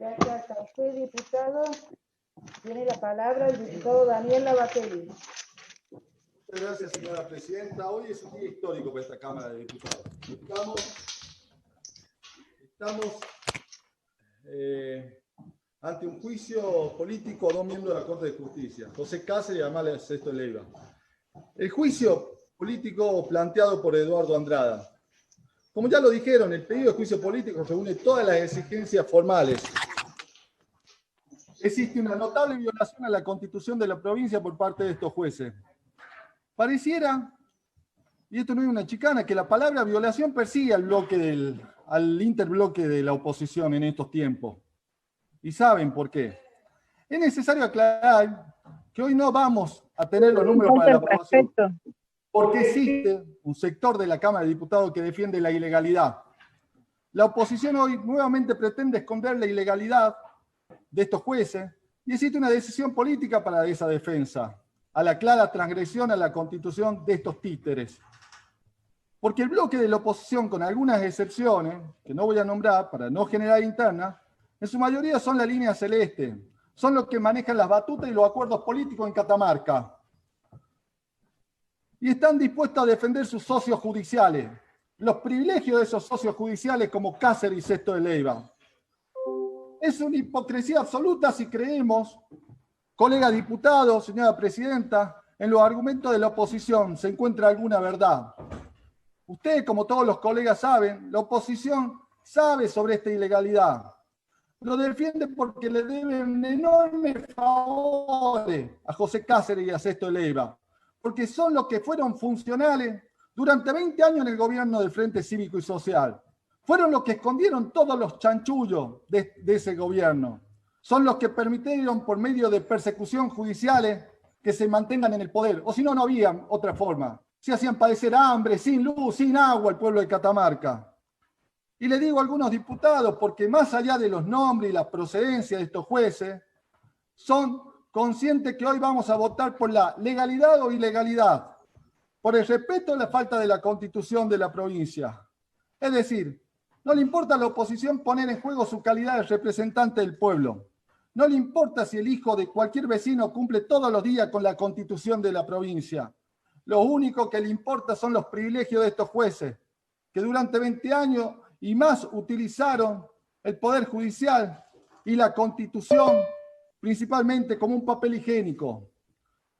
Gracias a usted, diputado. Tiene la palabra el diputado Daniel Lavaquelli. Muchas gracias, señora presidenta. Hoy es un día histórico para esta Cámara de Diputados. Estamos ante un juicio político a dos miembros de la Corte de Justicia, José Cáceres y Amalia Sesto Leiva. El juicio político planteado por Eduardo Andrada. Como ya lo dijeron, el pedido de juicio político reúne todas las exigencias formales. Existe una notable violación a la Constitución de la provincia por parte de estos jueces. Pareciera, y esto no es una chicana, que la palabra violación persigue al interbloque de la oposición en estos tiempos. Y saben por qué. Es necesario aclarar que hoy no vamos a tener los números para la aprobación, porque existe un sector de la Cámara de Diputados que defiende la ilegalidad. La oposición hoy nuevamente pretende esconder la ilegalidad de estos jueces y existe una decisión política para esa defensa, a la clara transgresión a la Constitución de estos títeres. Porque el bloque de la oposición, con algunas excepciones, que no voy a nombrar para no generar interna, en su mayoría son la línea celeste, son los que manejan las batutas y los acuerdos políticos en Catamarca. Y están dispuestos a defender sus socios judiciales, los privilegios de esos socios judiciales como Cáceres y Sesto de Leiva. Es una hipocresía absoluta si creemos, colega diputado, señora presidenta, en los argumentos de la oposición se encuentra alguna verdad. Usted, como todos los colegas saben, la oposición sabe sobre esta ilegalidad. Lo defiende porque le deben enormes favores a José Cáceres y a Sesto de Leiva, porque son los que fueron funcionales durante 20 años en el gobierno del Frente Cívico y Social. Fueron los que escondieron todos los chanchullos de ese gobierno. Son los que permitieron, por medio de persecución judiciales, que se mantengan en el poder. O si no, no había otra forma. Se hacían padecer hambre, sin luz, sin agua al pueblo de Catamarca. Y le digo a algunos diputados, porque más allá de los nombres y la procedencia de estos jueces, son conscientes que hoy vamos a votar por la legalidad o ilegalidad, por el respeto a la falta de la Constitución de la provincia. Es decir, no le importa a la oposición poner en juego su calidad de representante del pueblo. No le importa si el hijo de cualquier vecino cumple todos los días con la Constitución de la provincia. Lo único que le importa son los privilegios de estos jueces, que durante 20 años y más utilizaron el Poder Judicial y la Constitución principalmente como un papel higiénico.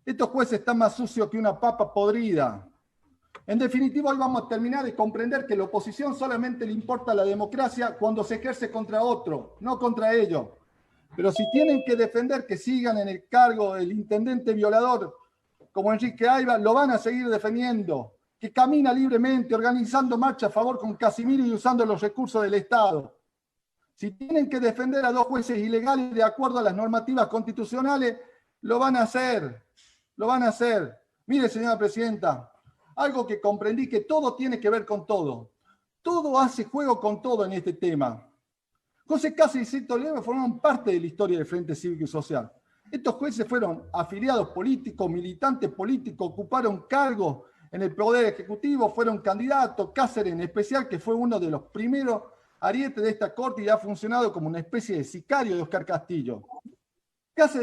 Estos jueces están más sucios que una papa podrida. En definitiva, hoy vamos a terminar de comprender que la oposición solamente le importa la democracia cuando se ejerce contra otro, no contra ellos. Pero si tienen que defender que sigan en el cargo el intendente violador como Enrique Aiva, lo van a seguir defendiendo, que camina libremente, organizando marcha a favor con Casimiro y usando los recursos del Estado. Si tienen que defender a dos jueces ilegales de acuerdo a las normativas constitucionales, lo van a hacer, lo van a hacer. Mire, señora presidenta, algo que comprendí que todo tiene que ver con todo. Todo hace juego con todo en este tema. José Cáceres y Sesto de Leiva formaron parte de la historia del Frente Cívico y Social. Estos jueces fueron afiliados políticos, militantes políticos, ocuparon cargos en el Poder Ejecutivo, fueron candidatos. Cáceres en especial, que fue uno de los primeros arietes de esta corte y ha funcionado como una especie de sicario de Oscar Castillo.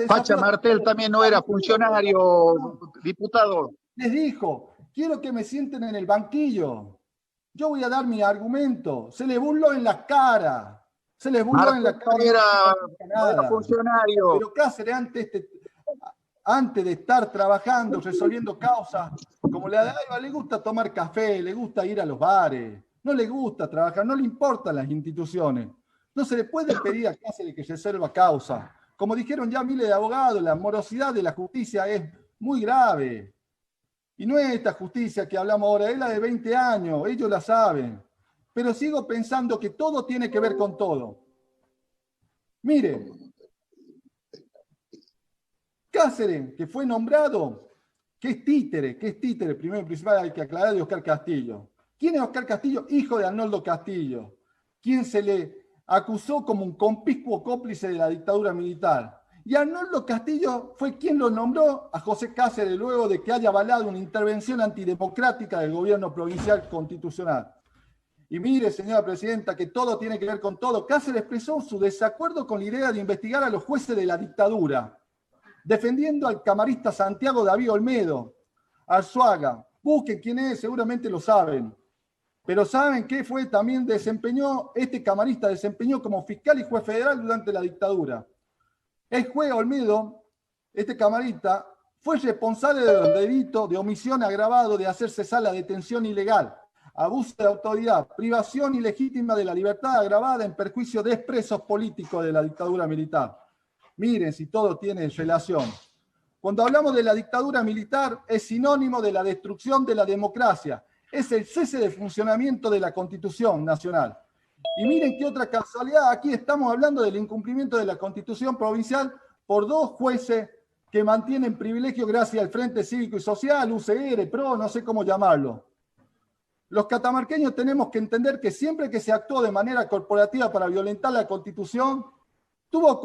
Pacha Martel también no era funcionario, diputado. Les dijo, quiero que me sienten en el banquillo. Yo voy a dar mi argumento. Se les burló en la cara. Se les burló en la cara. No era funcionario. Pero Cáceres, antes de estar trabajando, resolviendo causas, como la de Aiva, le gusta tomar café, le gusta ir a los bares. No le gusta trabajar, no le importan las instituciones. No se le puede pedir a Cáceres que resuelva causa. Como dijeron ya miles de abogados, la morosidad de la justicia es muy grave. Y no es esta justicia que hablamos ahora, es la de 20 años, ellos la saben. Pero sigo pensando que todo tiene que ver con todo. Mire, Cáceres, que fue nombrado, que es títere, primero y principal hay que aclarar, de Oscar Castillo. ¿Quién es Oscar Castillo? Hijo de Arnoldo Castillo, quien se le acusó como un conspicuo cómplice de la dictadura militar. Y Arnoldo Castillo fue quien lo nombró a José Cáceres luego de que haya avalado una intervención antidemocrática del gobierno provincial constitucional. Y mire, señora presidenta, que todo tiene que ver con todo. Cáceres expresó su desacuerdo con la idea de investigar a los jueces de la dictadura, defendiendo al camarista Santiago David Olmedo, Arzuaga. Busquen quién es, seguramente lo saben. Pero ¿saben qué fue? También este camarista desempeñó como fiscal y juez federal durante la dictadura. El juez Olmedo, este camarista, fue responsable de los delitos de omisión agravado de hacer cesar la detención ilegal, abuso de autoridad, privación ilegítima de la libertad agravada en perjuicio de expresos políticos de la dictadura militar. Miren si todo tiene relación. Cuando hablamos de la dictadura militar, es sinónimo de la destrucción de la democracia. Es el cese de funcionamiento de la Constitución Nacional. Y miren qué otra casualidad, aquí estamos hablando del incumplimiento de la Constitución provincial por dos jueces que mantienen privilegio gracias al Frente Cívico y Social, UCR, PRO, no sé cómo llamarlo. Los catamarqueños tenemos que entender que siempre que se actuó de manera corporativa para violentar la Constitución, tuvo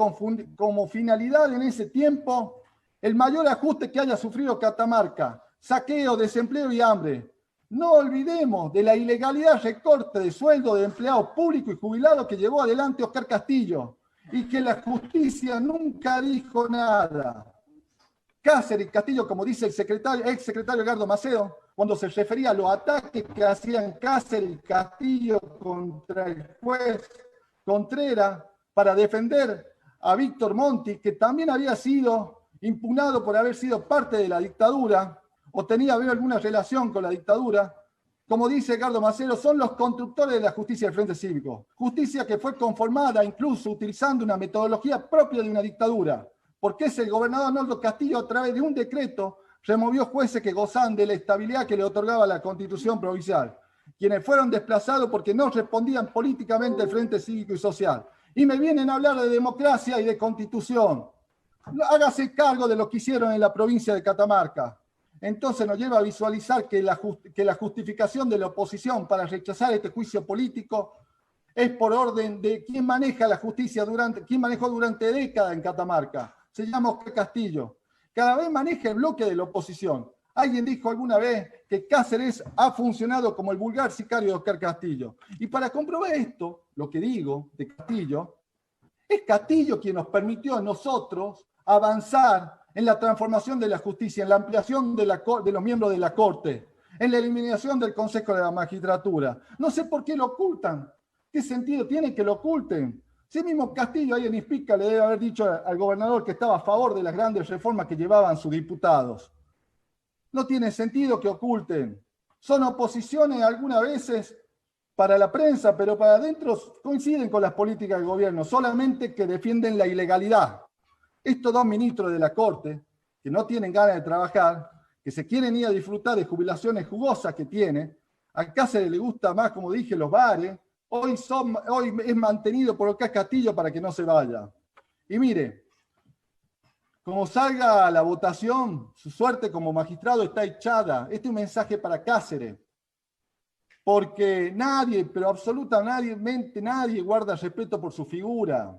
como finalidad en ese tiempo el mayor ajuste que haya sufrido Catamarca, saqueo, desempleo y hambre. No olvidemos de la ilegalidad recorte de sueldo de empleados públicos y jubilados que llevó adelante Oscar Castillo y que la justicia nunca dijo nada. Cáceres y Castillo, como dice el ex secretario Edgardo Macedo, cuando se refería a los ataques que hacían Cáceres y Castillo contra el juez Contreras para defender a Víctor Monti, que también había sido impugnado por haber sido parte de la dictadura o tenía alguna relación con la dictadura, como dice Edgardo Macedo, son los constructores de la justicia del Frente Cívico. Justicia que fue conformada incluso utilizando una metodología propia de una dictadura, porque es el gobernador Arnoldo Castillo a través de un decreto removió jueces que gozaban de la estabilidad que le otorgaba la Constitución provincial, quienes fueron desplazados porque no respondían políticamente al Frente Cívico y Social. Y me vienen a hablar de democracia y de Constitución. Hágase cargo de lo que hicieron en la provincia de Catamarca. Entonces nos lleva a visualizar que la justificación de la oposición para rechazar este juicio político es por orden de quien maneja la justicia quien manejó durante décadas en Catamarca. Se llama Oscar Castillo. Cada vez maneja el bloque de la oposición. Alguien dijo alguna vez que Cáceres ha funcionado como el vulgar sicario de Oscar Castillo. Y para comprobar esto, lo que digo de Castillo, es Castillo quien nos permitió a nosotros avanzar en la transformación de la justicia, en la ampliación de los miembros de la Corte, en la eliminación del Consejo de la Magistratura. No sé por qué lo ocultan. ¿Qué sentido tiene que lo oculten? Si mismo Castillo ahí en Ispica le debe haber dicho al gobernador que estaba a favor de las grandes reformas que llevaban sus diputados. No tiene sentido que oculten. Son oposiciones algunas veces para la prensa, pero para adentro coinciden con las políticas del gobierno, solamente que defienden la ilegalidad. Estos dos ministros de la Corte, que no tienen ganas de trabajar, que se quieren ir a disfrutar de jubilaciones jugosas que tiene, a Cáceres le gusta más, como dije, los bares, hoy es mantenido por Oscar Castillo para que no se vaya. Y mire, como salga la votación, su suerte como magistrado está echada. Este es un mensaje para Cáceres, porque nadie, pero absolutamente nadie guarda respeto por su figura.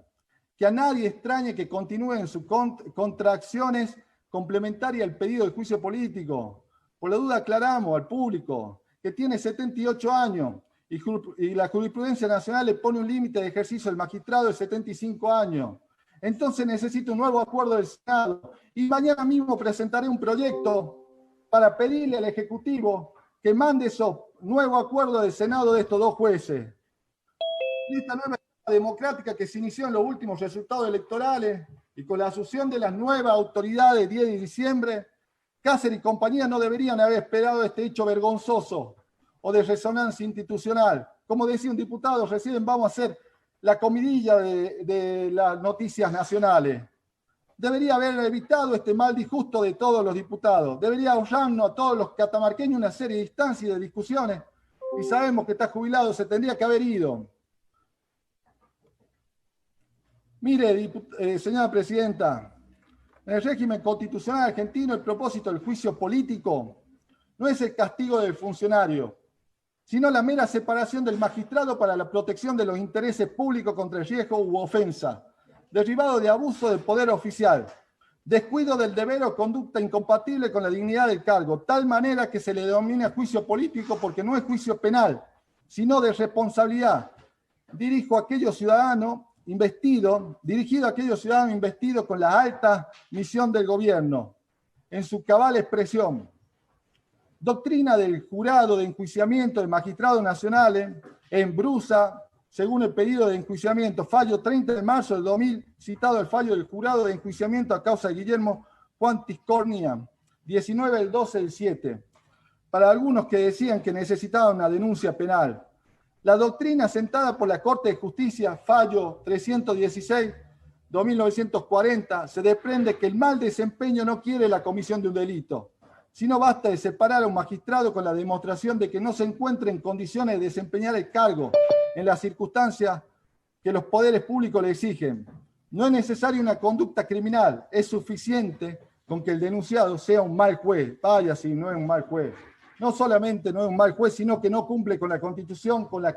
Que a nadie extrañe que continúen sus contracciones complementarias al pedido de juicio político. Por la duda aclaramos al público que tiene 78 años y la jurisprudencia nacional le pone un límite de ejercicio del magistrado de 75 años. Entonces necesito un nuevo acuerdo del Senado y mañana mismo presentaré un proyecto para pedirle al Ejecutivo que mande esos nuevos acuerdos del Senado de estos dos jueces. Esta nueva democrática que se inició en los últimos resultados electorales y con la asunción de las nuevas autoridades 10 de diciembre, Cáceres y compañía no deberían haber esperado este hecho vergonzoso o de resonancia institucional. Como decía un diputado, recién vamos a hacer la comidilla de las noticias nacionales. Debería haber evitado este mal disgusto de todos los diputados. Debería ahorrarnos a todos los catamarqueños una serie de instancias y de discusiones. Y sabemos que está jubilado, se tendría que haber ido. Mire, señora presidenta, en el régimen constitucional argentino el propósito del juicio político no es el castigo del funcionario, sino la mera separación del magistrado para la protección de los intereses públicos contra el riesgo u ofensa, derivado de abuso del poder oficial, descuido del deber o conducta incompatible con la dignidad del cargo, tal manera que se le denomina juicio político porque no es juicio penal, sino de responsabilidad. Dirigido a aquellos ciudadanos investidos con la alta misión del gobierno, en su cabal expresión. Doctrina del jurado de enjuiciamiento de magistrados nacionales en Brusa, según el pedido de enjuiciamiento, fallo 30 de marzo del 2000, citado el fallo del jurado de enjuiciamiento a causa de Guillermo Juan Tiscornia, 19 del 12 del 7. Para algunos que decían que necesitaban una denuncia penal. La doctrina sentada por la Corte de Justicia, fallo 316-2940, se desprende que el mal desempeño no quiere la comisión de un delito, sino basta de separar a un magistrado con la demostración de que no se encuentre en condiciones de desempeñar el cargo en las circunstancias que los poderes públicos le exigen. No es necesaria una conducta criminal, es suficiente con que el denunciado sea un mal juez. Vaya si no es un mal juez. No solamente no es un mal juez, sino que no cumple con la Constitución a la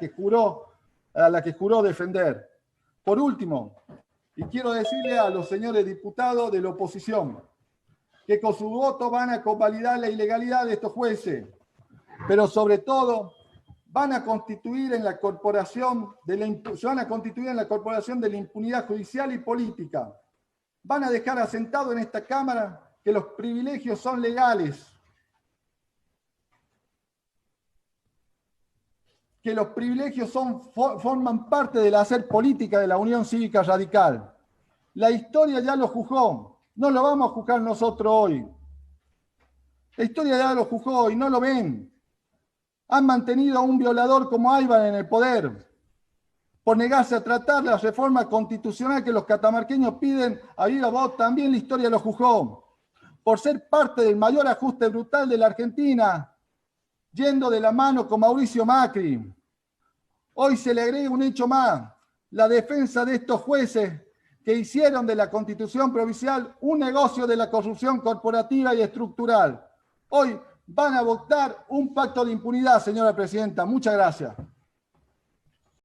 que juró defender. Por último, y quiero decirle a los señores diputados de la oposición, que con su voto van a convalidar la ilegalidad de estos jueces, pero sobre todo van a constituir en la corporación de la impunidad judicial y política. Van a dejar asentado en esta Cámara que los privilegios son legales, que los privilegios forman parte del hacer política de la Unión Cívica Radical. La historia ya lo juzgó. No lo vamos a juzgar nosotros hoy. La historia ya lo juzgó hoy, no lo ven. Han mantenido a un violador como Aybar en el poder por negarse a tratar la reforma constitucional que los catamarqueños piden a viva voz. También la historia lo juzgó. Por ser parte del mayor ajuste brutal de la Argentina, yendo de la mano con Mauricio Macri. Hoy se le agrega un hecho más, la defensa de estos jueces que hicieron de la Constitución Provincial un negocio de la corrupción corporativa y estructural. Hoy van a votar un pacto de impunidad, señora presidenta. Muchas gracias.